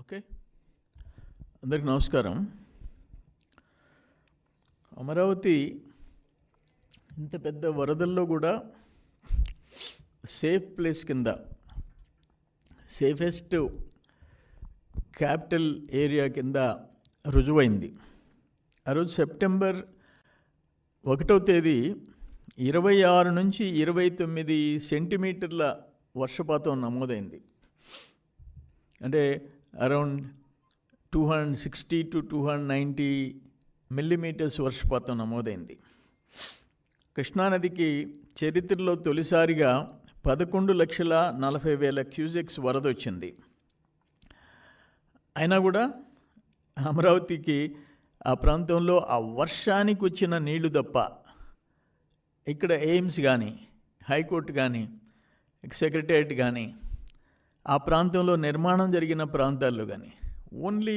Okay, అందరికి నమస్కారం. అమరావతి ఇంత పెద్ద వరదల్లో కూడా సేఫ్ ప్లేస్ కింద, సేఫెస్ట్ క్యాపిటల్ ఏరియా కింద రుజువైంది. ఆ రోజు సెప్టెంబర్ 1వ తేదీ 26 నుంచి 29 సెంటీమీటర్ల వర్షపాతం నమోదైంది. అంటే అరౌండ్ 260 to 290 మిల్లీమీటర్స్ వర్షపాతం నమోదైంది. కృష్ణానదికి చరిత్రలో తొలిసారిగా 11,40,000 క్యూసెక్స్ వరద వచ్చింది. అయినా కూడా అమరావతికి ఆ ప్రాంతంలో ఆ వర్షానికి వచ్చిన నీళ్లు తప్ప ఇక్కడ ఎయిమ్స్ కానీ, హైకోర్టు కానీ, సెక్రటేరియట్ కానీ, ఆ ప్రాంతంలో నిర్మాణం జరిగిన ప్రాంతాల్లో కానీ ఓన్లీ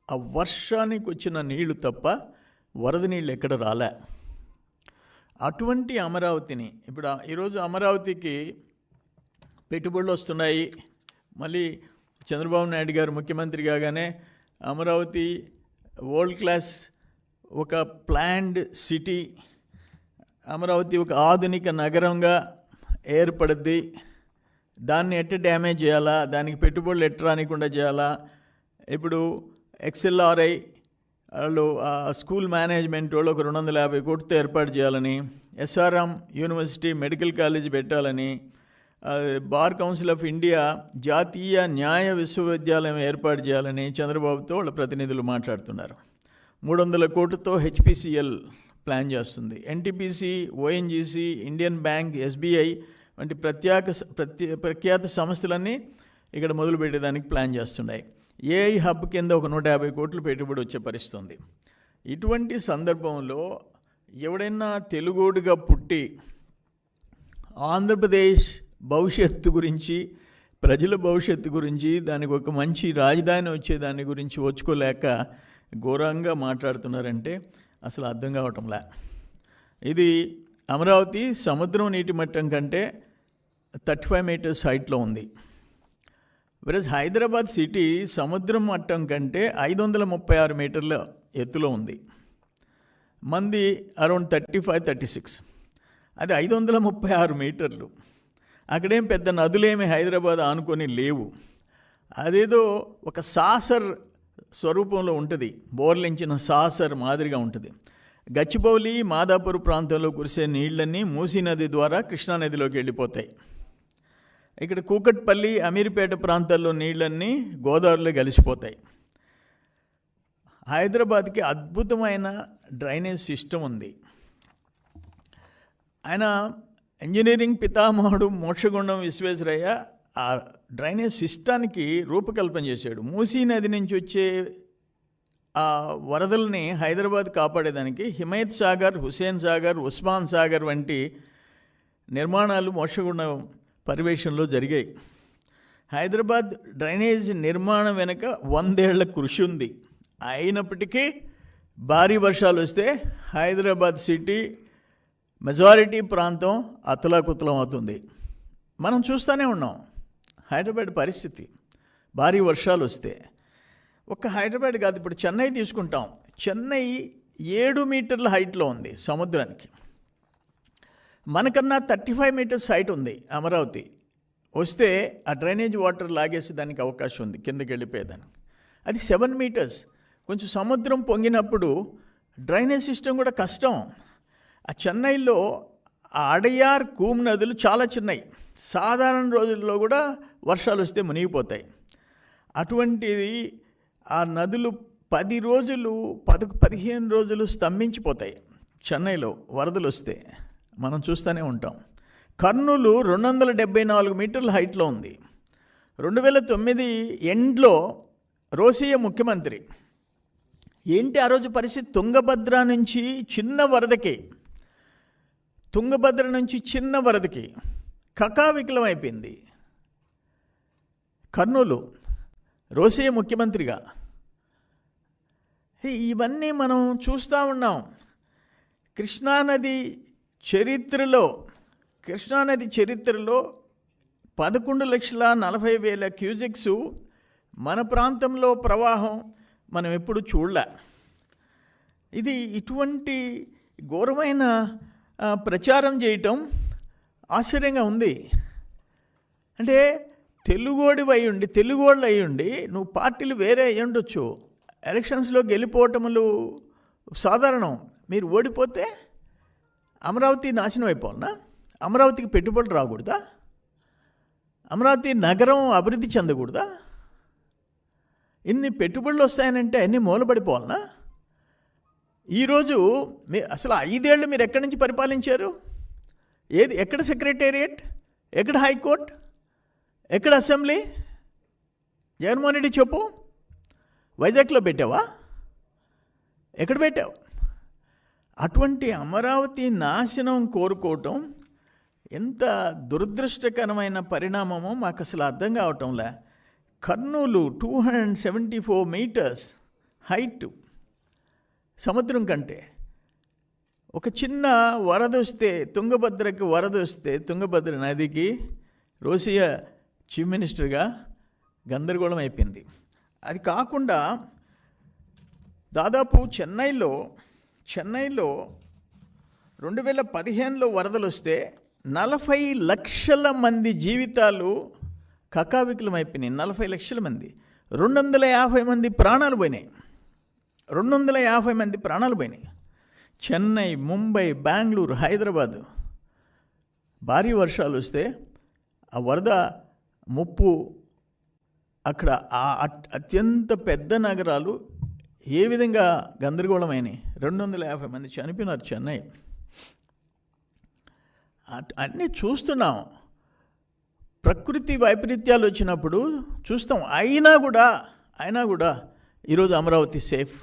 ఆ వర్షానికి వచ్చిన నీళ్లు తప్ప వరద నీళ్ళు ఎక్కడ రాలే. అటువంటి అమరావతిని ఇప్పుడు ఈరోజు అమరావతికి పెట్టుబడులు వస్తున్నాయి. మళ్ళీ చంద్రబాబు నాయుడు గారు ముఖ్యమంత్రి కాగానే అమరావతి వరల్డ్ క్లాస్ ఒక ప్లాన్డ్ సిటీ, అమరావతి ఒక ఆధునిక నగరంగా ఏర్పడుద్ది, దాన్ని ఎట్లా డ్యామేజ్ చేయాలా, దానికి పెట్టుబడులు ఎట్లా రానికుండా చేయాలా, ఇప్పుడు XLRI వాళ్ళు స్కూల్ మేనేజ్మెంట్ వాళ్ళు ఒక 250 కోట్లతో ఏర్పాటు చేయాలని, SRM యూనివర్సిటీ మెడికల్ కాలేజ్ పెట్టాలని, బార్ కౌన్సిల్ ఆఫ్ ఇండియా జాతీయ న్యాయ విశ్వవిద్యాలయం ఏర్పాటు చేయాలని చంద్రబాబుతో వాళ్ళ ప్రతినిధులు మాట్లాడుతున్నారు. 300 కోట్లతో HPCL ప్లాన్ చేస్తుంది. NTPC, ONGC, Indian bank, SBI వంటి ప్రఖ్యాత సంస్థలన్నీ ఇక్కడ మొదలుపెట్టేదానికి ప్లాన్ చేస్తున్నాయి. AI హబ్ కింద ఒక 150 కోట్లు పెట్టుబడి వచ్చే పరిస్థితుంది. ఇటువంటి సందర్భంలో ఎవడైనా తెలుగోడుగా పుట్టి ఆంధ్రప్రదేశ్ భవిష్యత్తు గురించి, ప్రజల భవిష్యత్తు గురించి, దానికి ఒక మంచి రాజధాని వచ్చే దాని గురించి వచ్చుకోలేక ఘోరంగా మాట్లాడుతున్నారంటే అసలు అర్థం కావటంలే. ఇది అమరావతి సముద్రం నీటి మట్టం కంటే 35 మీటర్స్ హైట్లో ఉంది. వెరస్ హైదరాబాద్ సిటీ సముద్రం మట్టం కంటే 536 మీటర్ల ఎత్తులో ఉంది. మంది అరౌండ్ 35-36, అది 536 మీటర్లు. అక్కడేం పెద్ద నదులేమి హైదరాబాద్ ఆనుకొని లేవు. అదేదో ఒక సాసర్ స్వరూపంలో ఉంటుంది, బోర్లించిన సాసర్ మాదిరిగా ఉంటుంది. గచ్చిబౌలి, మాదాపూర్ ప్రాంతంలో కురిసే నీళ్ళన్నీ మూసీ నది ద్వారా కృష్ణానదిలోకి వెళ్ళిపోతాయి. ఇక్కడ కూకట్పల్లి, అమీర్పేట ప్రాంతాల్లో నీళ్ళన్నీ గోదావరిలో కలిసిపోతాయి. హైదరాబాద్కి అద్భుతమైన డ్రైనేజ్ సిస్టమ్ ఉంది. ఆయన ఇంజనీరింగ్ పితామహుడు మోక్షగుండం విశ్వేశ్వరయ్య ఆ డ్రైనేజ్ సిస్టానికి రూపకల్పన చేశాడు. మూసీ నది నుంచి వచ్చే ఆ వరదల్ని హైదరాబాద్ కాపాడేదానికి హిమాయత్ సాగర్, హుస్సేన్ సాగర్, ఉస్మాన్ సాగర్ వంటి నిర్మాణాలు మోక్షగుండం పర్యవేక్షణలో జరిగాయి. హైదరాబాద్ డ్రైనేజ్ నిర్మాణం వెనుక 100 ఏళ్ల కృషి ఉంది. అయినప్పటికీ భారీ వర్షాలు వస్తే హైదరాబాద్ సిటీ మెజారిటీ ప్రాంతం అతలాకుతలం అవుతుంది. మనం చూస్తూనే ఉన్నాం హైదరాబాద్ పరిస్థితి. భారీ వర్షాలు వస్తే ఒక్క హైదరాబాద్ కాదు, ఇప్పుడు చెన్నై తీసుకుంటాం. చెన్నై 7 మీటర్ల హైట్లో ఉంది సముద్రానికి. మనకన్నా 35 మీటర్స్ హైట్ ఉంది అమరావతి. వస్తే ఆ డ్రైనేజ్ వాటర్ లాగేసి దానికి అవకాశం ఉంది కిందకి వెళ్ళిపోయేదానికి. అది 7 మీటర్స్. కొంచెం సముద్రం పొంగినప్పుడు డ్రైనేజ్ సిస్టమ్ కూడా కష్టం. ఆ చెన్నైలో ఆ అడయార్, కూమ్ నదులు చాలా చిన్నవి. సాధారణ రోజుల్లో కూడా వర్షాలు వస్తే మునిగిపోతాయి. అటువంటిది ఆ నదులు 10 రోజులు, 15 రోజులు స్తంభించిపోతాయి చెన్నైలో వరదలు వస్తే. మనం చూస్తూనే ఉంటాం. కర్నూలు 274 మీటర్ల హైట్లో ఉంది. 2009 ఎండ్లో రోసయ్య ముఖ్యమంత్రి. ఏంటి ఆ రోజు పరిస్థితి? తుంగభద్ర నుంచి చిన్న వరదకి కకావికలం అయిపోయింది కర్నూలు, రోసయ్య ముఖ్యమంత్రిగా. ఇవన్నీ మనం చూస్తూ ఉన్నాం. కృష్ణానది చరిత్రలో 11,40,000 క్యూసెక్స్ మన ప్రాంతంలో ప్రవాహం మనం ఎప్పుడు చూడలే. ఇది ఇటువంటి ఘోరమైన ప్రచారం చేయటం ఆశ్చర్యంగా ఉంది. అంటే తెలుగోళ్ళు అయ్యుండి నువ్వు పార్టీలు వేరే అయ్యి ఉండొచ్చు, ఎలక్షన్స్లో గెలిపోవటములు సాధారణం. మీరు ఓడిపోతే అమరావతి నాశనం అయిపోవాలన్నా? అమరావతికి పెట్టుబడులు రాకూడదా? అమరావతి నగరం అభివృద్ధి చెందకూడదా? ఇన్ని పెట్టుబడులు వస్తాయనంటే అన్నీ మూలపడిపోవాలన్నా? ఈరోజు అసలు 5 ఏళ్ళు మీరు ఎక్కడి నుంచి పరిపాలించారు? ఎక్కడ సెక్రటేరియట్, ఎక్కడ హైకోర్టు, ఎక్కడ అసెంబ్లీ? జగన్మోహన్ రెడ్డి చెప్పు. వైజాగ్లో పెట్టావా? ఎక్కడ పెట్టావు? అటువంటి అమరావతి నాశనం కోరుకోవటం ఎంత దురదృష్టకరమైన పరిణామమో మాకు అసలు అర్థం కావటంలే. కర్నూలు 274 మీటర్స్ హైట్ సముద్రం కంటే. ఒక చిన్న వరద వస్తే, తుంగభద్ర నదికి రోసియా చీఫ్ మినిస్టర్గా గందరగోళం అయిపోయింది. అది కాకుండా దాదాపు చెన్నైలో 2015లో వరదలు వస్తే 40 లక్షల మంది జీవితాలు కకావికలం అయిపోయినాయి. 40 లక్షల మంది, 250 మంది ప్రాణాలు పోయినాయి. 250 మంది ప్రాణాలు పోయినాయి. చెన్నై, ముంబై, బెంగళూరు, హైదరాబాదు భారీ వర్షాలు వస్తే ఆ వరద ముప్పు అక్కడ అత్యంత పెద్ద నగరాలు ఏ విధంగా గందరగోళమైనాయి. 250 మంది చనిపోయినారు చెన్నై. అన్నీ చూస్తున్నాం. ప్రకృతి వైపరీత్యాలు వచ్చినప్పుడు చూస్తాం. అయినా కూడా ఈరోజు అమరావతి సేఫ్.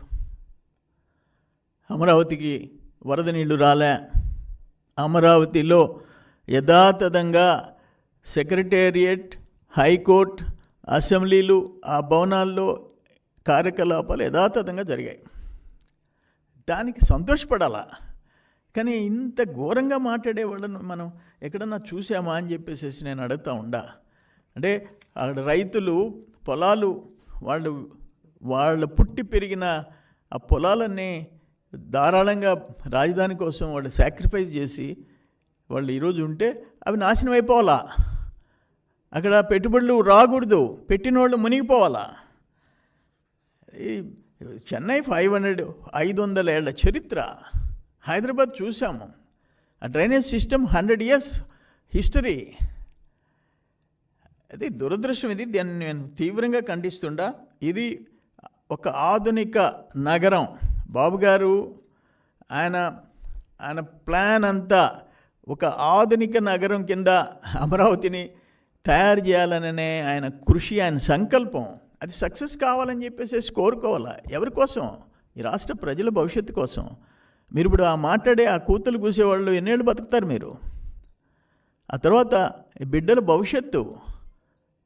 అమరావతికి వరద నీళ్లు రాలే. అమరావతిలో యథాతథంగా సెక్రటేరియట్, హైకోర్టు, అసెంబ్లీలు, ఆ భవనాల్లో కార్యకలాపాలు యథాతథంగా జరిగాయి. దానికి సంతోషపడాలా? కానీ ఇంత ఘోరంగా మాట్లాడే వాళ్ళను మనం ఎక్కడన్నా చూసామా అని చెప్పేసి నేను అడుగుతూ ఉండా. అంటే అక్కడ రైతులు పొలాలు, వాళ్ళు పుట్టి పెరిగిన ఆ పొలాలన్నీ ధారాళంగా రాజధాని కోసం వాళ్ళు సాక్రిఫైస్ చేసి వాళ్ళు ఈరోజు ఉంటే అవి నాశనం అయిపోవాలా? అక్కడ పెట్టుబడులు రాకూడదు, పెట్టిన వాళ్ళు మునిగిపోవాలా? ఈ చెన్నై 500 ఏళ్ల చరిత్ర. హైదరాబాద్ చూసాము. ఆ డ్రైనేజ్ సిస్టమ్ 100 years హిస్టరీ. అది దురదృష్టం. దాన్ని నేను తీవ్రంగా ఖండిస్తుండా. ఇది ఒక ఆధునిక నగరం. బాబు గారు ఆయన ప్లాన్ అంతా ఒక ఆధునిక నగరం కింద అమరావతిని తయారు చేయాలనే ఆయన కృషి, ఆయన సంకల్పం, అది సక్సెస్ కావాలని చెప్పేసి కోరుకోవాలా. ఎవరి కోసం? ఈ రాష్ట్ర ప్రజల భవిష్యత్తు కోసం. మీరు ఇప్పుడు మాట్లాడే ఆ కూతులు కూసేవాళ్ళు ఎన్నేళ్ళు బతుకుతారు మీరు? ఆ తర్వాత ఈ బిడ్డల భవిష్యత్తు.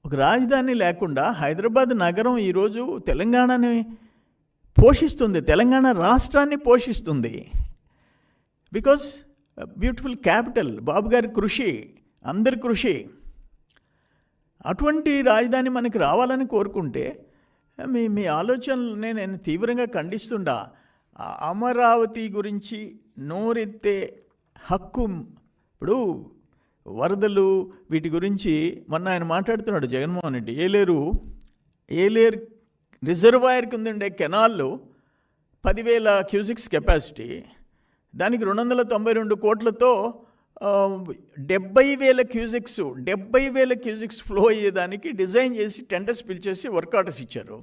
ఒక రాజధాని లేకుండా హైదరాబాద్ నగరం ఈరోజు తెలంగాణని పోషిస్తుంది, తెలంగాణ రాష్ట్రాన్ని పోషిస్తుంది. Because beautiful capital. బాబు గారి కృషి, అందరి కృషి. అటువంటి రాజధాని మనకి రావాలని కోరుకుంటే మీ ఆలోచనలనే నేను తీవ్రంగా ఖండిస్తుండా. అమరావతి గురించి నోరెత్తే హక్కు, ఇప్పుడు వరదలు వీటి గురించి మొన్న ఆయన మాట్లాడుతున్నాడు జగన్మోహన్ రెడ్డి. ఏలేరు రిజర్వాయర్కి ఉందండే కెనాల్లో 10,000 క్యూసిక్స్ కెపాసిటీ, దానికి 292 కోట్లతో 70,000 క్యూసిక్స్ ఫ్లో అయ్యేదానికి డిజైన్ చేసి టెండర్స్ పిలిచేసి వర్క్ ఆర్డర్స్ ఇచ్చారు.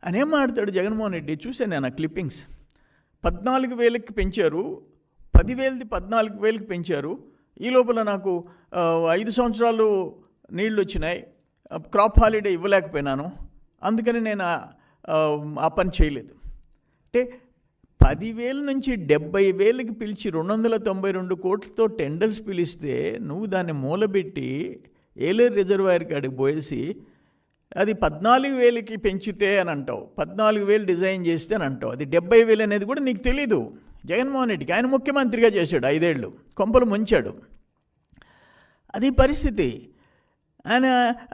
అని ఏం మాట్లాడు జగన్మోహన్ రెడ్డి? చూశాను నేను ఆ క్లిప్పింగ్స్. 14,000కి పెంచారు, 10,000ది 14,000కి పెంచారు. ఈ లోపల నాకు 5 సంవత్సరాలు నీళ్ళు వచ్చినాయి, క్రాప్ హాలిడే ఇవ్వలేకపోయినాను, అందుకని నేను ఆ పని చేయలేదు. అంటే 10,000 నుంచి 70,000కి పిలిచి 292 కోట్లతో టెండర్స్ పిలిస్తే నువ్వు దాన్ని మూలబెట్టి ఏలేరు రిజర్వాయర్ కాడికి పోయేసి అది 14,000కి పెంచితే అని అంటావు, 14,000 డిజైన్ చేస్తే అని అంటావు. అది 70,000 అనేది కూడా నీకు తెలీదు. జగన్మోహన్ రెడ్డికి ఆయన ముఖ్యమంత్రిగా చేశాడు 5 ఏళ్ళు, కొంపలు ముంచాడు. అది పరిస్థితి. ఆయన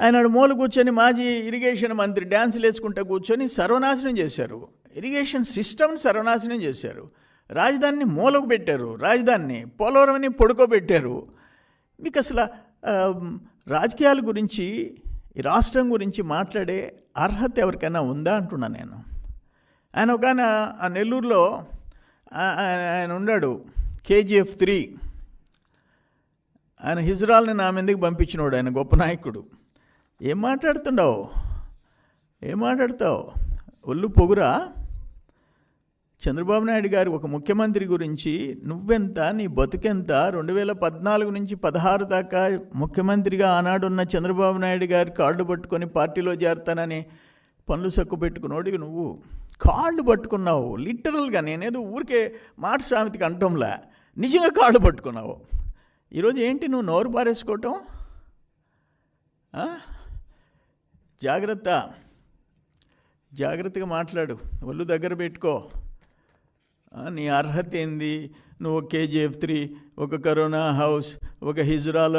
ఆయన మూల కూర్చొని మాజీ ఇరిగేషన్ మంత్రి డ్యాన్సులు వేసుకుంటూ కూర్చొని సర్వనాశనం చేశారు. ఇరిగేషన్ సిస్టమ్ని సర్వనాశనం చేశారు. రాజధానిని మూలకు పెట్టారు. రాజధానిని పోలవరంని పడుకోబెట్టారు. మీకు అసలు రాజకీయాల గురించి, ఈ రాష్ట్రం గురించి మాట్లాడే అర్హత ఎవరికైనా ఉందా అంటున్నా నేను. ఆయన ఒక ఆ నెల్లూరులో ఆయన ఉన్నాడు, KGF 3. ఆయన హిజ్రాల్ని నా మీదకి పంపించినోడు. ఆయన గొప్ప నాయకుడు. ఏం మాట్లాడుతావు? ఒళ్ళు పొగురా? చంద్రబాబు నాయుడు గారు ఒక ముఖ్యమంత్రి గురించి నువ్వెంత, నీ బతుకెంత? 2014 నుంచి 16 దాకా ముఖ్యమంత్రిగా ఆనాడున్న చంద్రబాబు నాయుడు గారి కాళ్ళు పట్టుకొని పార్టీలో చేరతానని పనులు సక్కు పెట్టుకున్నోడికి నువ్వు కాళ్ళు పట్టుకున్నావు. లిటరల్గా, నేనేదో ఊరికే మాట సామెతకి అంటంలా, నిజంగా కాళ్ళు పట్టుకున్నావు. ఈరోజు ఏంటి నువ్వు నోరు పారేసుకోవటం? జాగ్రత్తగా మాట్లాడు, ఒళ్ళు దగ్గర పెట్టుకో. నీ అర్హత ఏంది? నువ్వు KGF 3, ఒక కరోనా హౌస్, ఒక హిజ్రాల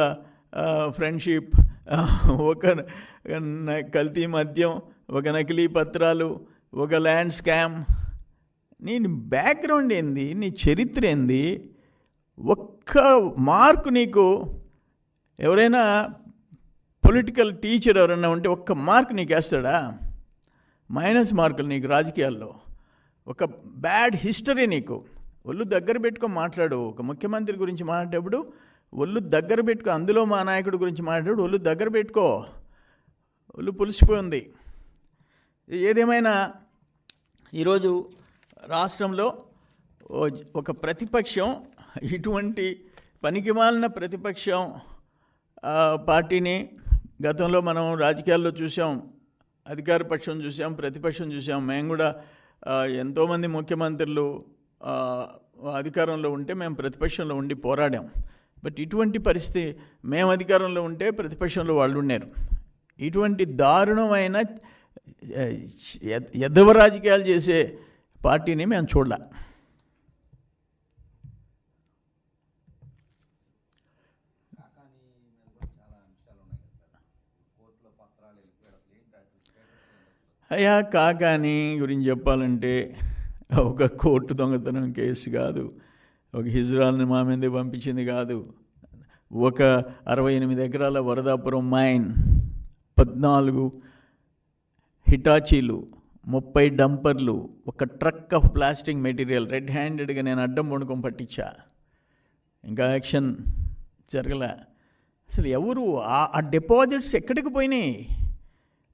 ఫ్రెండ్షిప్, ఒక కల్తీ మద్యం, ఒక నకిలీ పత్రాలు, ఒక ల్యాండ్ స్కామ్. నీ బ్యాక్గ్రౌండ్ ఏంది? నీ చరిత్ర ఏంది? ఒక్క మార్కు నీకు ఎవరైనా పొలిటికల్ టీచర్ ఎవరైనా ఉంటే ఒక్క మార్క్ నీకు వేస్తాడా? మైనస్ మార్కులు నీకు రాజకీయాల్లో. ఒక బ్యాడ్ హిస్టరీ నీకు. ఒళ్ళు దగ్గర పెట్టుకొని మాట్లాడు. ఒక ముఖ్యమంత్రి గురించి మాట్లాడేటప్పుడు ఒళ్ళు దగ్గర పెట్టుకో. అందులో మా నాయకుడి గురించి మాట్లాడు, ఒళ్ళు దగ్గర పెట్టుకో. ఒళ్ళు పులిసిపోయింది. ఏదేమైనా ఈరోజు రాష్ట్రంలో ఒక ప్రతిపక్షం, ఇటువంటి పనికిమాలిన ప్రతిపక్షం పార్టీని గతంలో మనం రాజకీయాల్లో చూసాం. అధికార పక్షం చూసాం, ప్రతిపక్షం చూసాం. మేము కూడా ఎంతోమంది ముఖ్యమంత్రులు అధికారంలో ఉంటే మేము ప్రతిపక్షంలో ఉండి పోరాడాం. బట్ ఇటువంటి పరిస్థితి, మేము అధికారంలో ఉంటే ప్రతిపక్షంలో వాళ్ళు ఉన్నారు. ఇటువంటి దారుణమైన ఎదవ రాజకీయాలు చేసే పార్టీని మేము చూడలే. అయ్యా, కాకాని గురించి చెప్పాలంటే ఒక కోర్టు దొంగతనం కేసు కాదు, ఒక హిజ్రాల్ని మా మీద పంపించింది కాదు, ఒక 68 ఎకరాల వరదాపురం మైన్, 14 హిటాచీలు, 30 డంపర్లు, ఒక truck of plastic material red హ్యాండెడ్గా నేను అడ్డం వండుకొని పట్టించా. ఇంకా యాక్షన్ జరగలే. అసలు ఎవరు ఆ డిపాజిట్స్ ఎక్కడికి పోయినాయి?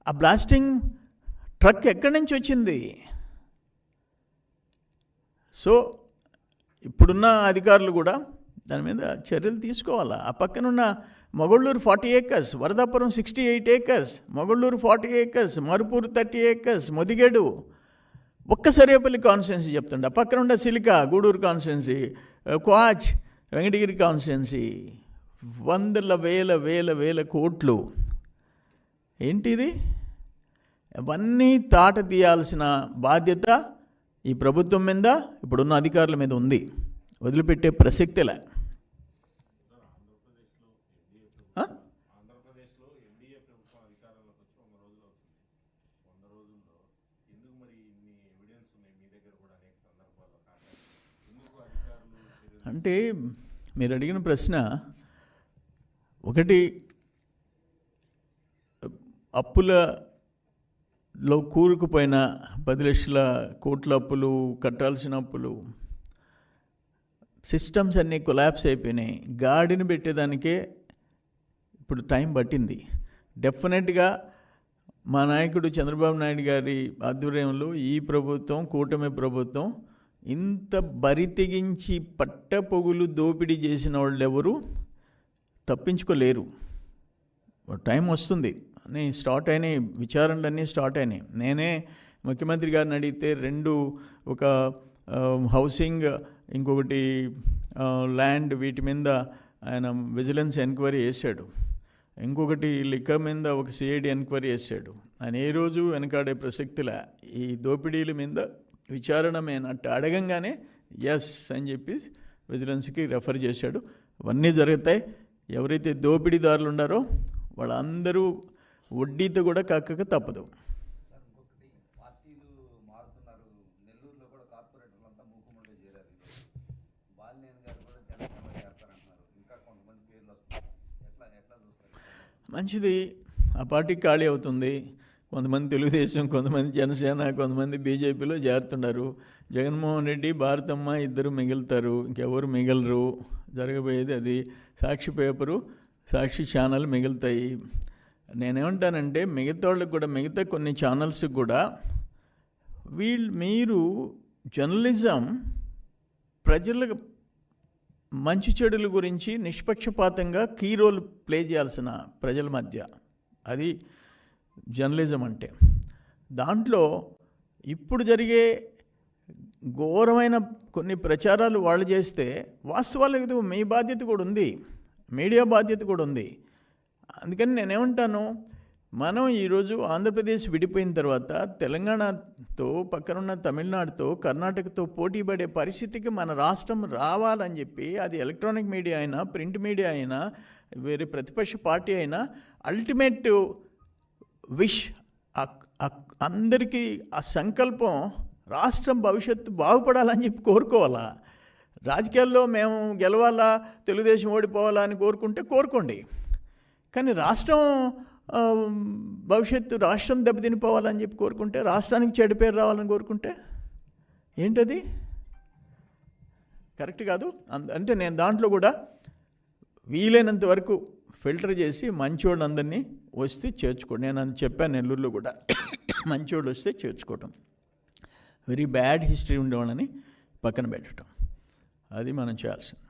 ఆ బ్లాస్టింగ్ ట్రక్ ఎక్కడి నుంచి వచ్చింది? సో ఇప్పుడున్న అధికారులు కూడా దాని మీద చర్యలు తీసుకోవాలా. ఆ పక్కనున్న Mogalluru 40 acres, Varadapuram 68 acres, Mogalluru 40 acres, Marupuru 30 acres, Modigedu, ఒక్క సర్వేపల్లి కాన్స్టిట్యున్సీ చెప్తుండే. ఆ పక్కనున్న సిలికా గూడూరు కాన్స్టిట్యున్సీ, క్వాచ్ వెంకటగిరి కాన్స్టిట్యున్సీ, వందల వేల కోట్లు. ఏంటిది? అవన్నీ తాట తీయాల్సిన బాధ్యత ఈ ప్రభుత్వం మీద, ఇప్పుడున్న అధికారుల మీద ఉంది. వదిలిపెట్టే ప్రసక్తిలే. అంటే మీరు అడిగిన ప్రశ్న ఒకటి, అప్పులలో కూరుకుపోయిన 10 లక్షల కోట్ల అప్పులు, కట్టాల్సిన అప్పులు, సిస్టమ్స్ అన్నీ కొలాప్స్ అయిపోయినాయి. గాడిని పెట్టేదానికే ఇప్పుడు టైం పట్టింది. డెఫినెట్గా మా నాయకుడు చంద్రబాబు నాయుడు గారి ఆధ్వర్యంలో ఈ ప్రభుత్వం, కూటమి ప్రభుత్వం, ఇంత బరి తెగించి పట్టపొగులు దోపిడీ చేసిన వాళ్ళు ఎవరు తప్పించుకోలేరు. టైం వస్తుంది. అన్నీ స్టార్ట్ అయినాయి, విచారణలన్నీ స్టార్ట్ అయినాయి. నేనే ముఖ్యమంత్రి గారిని అడిగితే 2, ఒక హౌసింగ్, ఇంకొకటి ల్యాండ్, వీటి మీద ఆయన విజిలెన్స్ ఎంక్వైరీ చేశాడు. ఇంకొకటి లిక్కర్ మీద ఒక CID ఎంక్వైరీ చేశాడు. ఆయన ఏ రోజు వెనకాడే ప్రసక్తిలా. ఈ దోపిడీల మీద విచారణ మేనట్టు అడగంగానే ఎస్ అని చెప్పి విజిలెన్స్కి రెఫర్ చేశాడు. అవన్నీ జరుగుతాయి. ఎవరైతే దోపిడీదారులు ఉన్నారో వాళ్ళందరూ వడ్డీతో కూడా కక్కక తప్పదు. సార్ ఇంకొకటి, పార్టీలు మారుతున్నారు. నెల్లూరులో కూడా కార్పొరేటర్లంతా మూకుమ్మడిగా చేరారు. బాలినేని గారు కూడా జనసేనలో చేరతారంటున్నారు. ఇంకా కొంతమంది పేర్లు వస్తున్నారు. ఎట్లా చూస్తారు? మంచిది, ఆ పార్టీ ఖాళీ అవుతుంది. కొంతమంది తెలుగుదేశం, కొంతమంది జనసేన, కొంతమంది బీజేపీలో చేరుతున్నారు. జగన్మోహన్ రెడ్డి, భారతమ్మ ఇద్దరు మిగులుతారు, ఇంకెవరు మిగలరు. జరగబోయేది అది. సాక్షి పేపరు, సాక్షి ఛానల్ మిగులుతాయి. నేనేమంటానంటే మిగతా వాళ్ళకి కూడా, మిగతా కొన్ని ఛానల్స్కి కూడా మీరు జర్నలిజం ప్రజలకు మంచి చెడుల గురించి నిష్పక్షపాతంగా కీ రోల్ ప్లే చేయాల్సిన ప్రజల మధ్య, అది జర్నలిజం అంటే. దాంట్లో ఇప్పుడు జరిగే ఘోరమైన కొన్ని ప్రచారాలు వాళ్ళు చేస్తే వాస్తవాలకు మీ బాధ్యత కూడా ఉంది, మీడియా బాధ్యత కూడా ఉంది. అందుకని నేనేమంటాను, మనం ఈరోజు ఆంధ్రప్రదేశ్ విడిపోయిన తర్వాత తెలంగాణతో, పక్కనున్న తమిళనాడుతో, కర్ణాటకతో పోటీ పడే పరిస్థితికి మన రాష్ట్రం రావాలని చెప్పి, అది ఎలక్ట్రానిక్ మీడియా అయినా, ప్రింట్ మీడియా అయినా, వేరే ప్రతిపక్ష పార్టీ అయినా, అల్టిమేట్ విష్ అందరికీ ఆ సంకల్పం రాష్ట్రం భవిష్యత్తు బాగుపడాలని చెప్పి కోరుకోవాలా. రాజకీయాల్లో మేము గెలవాలా, తెలుగుదేశం ఓడిపోవాలా అని కోరుకోండి. కానీ రాష్ట్రం భవిష్యత్తు, రాష్ట్రం దెబ్బతినిపోవాలని చెప్పి కోరుకుంటే, రాష్ట్రానికి చెడు పేరు రావాలని కోరుకుంటే ఏంటది? కరెక్ట్ కాదు. అంటే నేను దాంట్లో కూడా వీలైనంత వరకు ఫిల్టర్ చేసి మంచివాళ్ళందరినీ వస్తే చేర్చుకోండి. నేను అది చెప్పాను నెల్లూరులో కూడా, మంచివాళ్ళు వస్తే చేర్చుకోవటం, వెరీ బ్యాడ్ హిస్టరీ ఉండేవాళ్ళని పక్కన పెట్టడం, అది మనం చేయాల్సింది.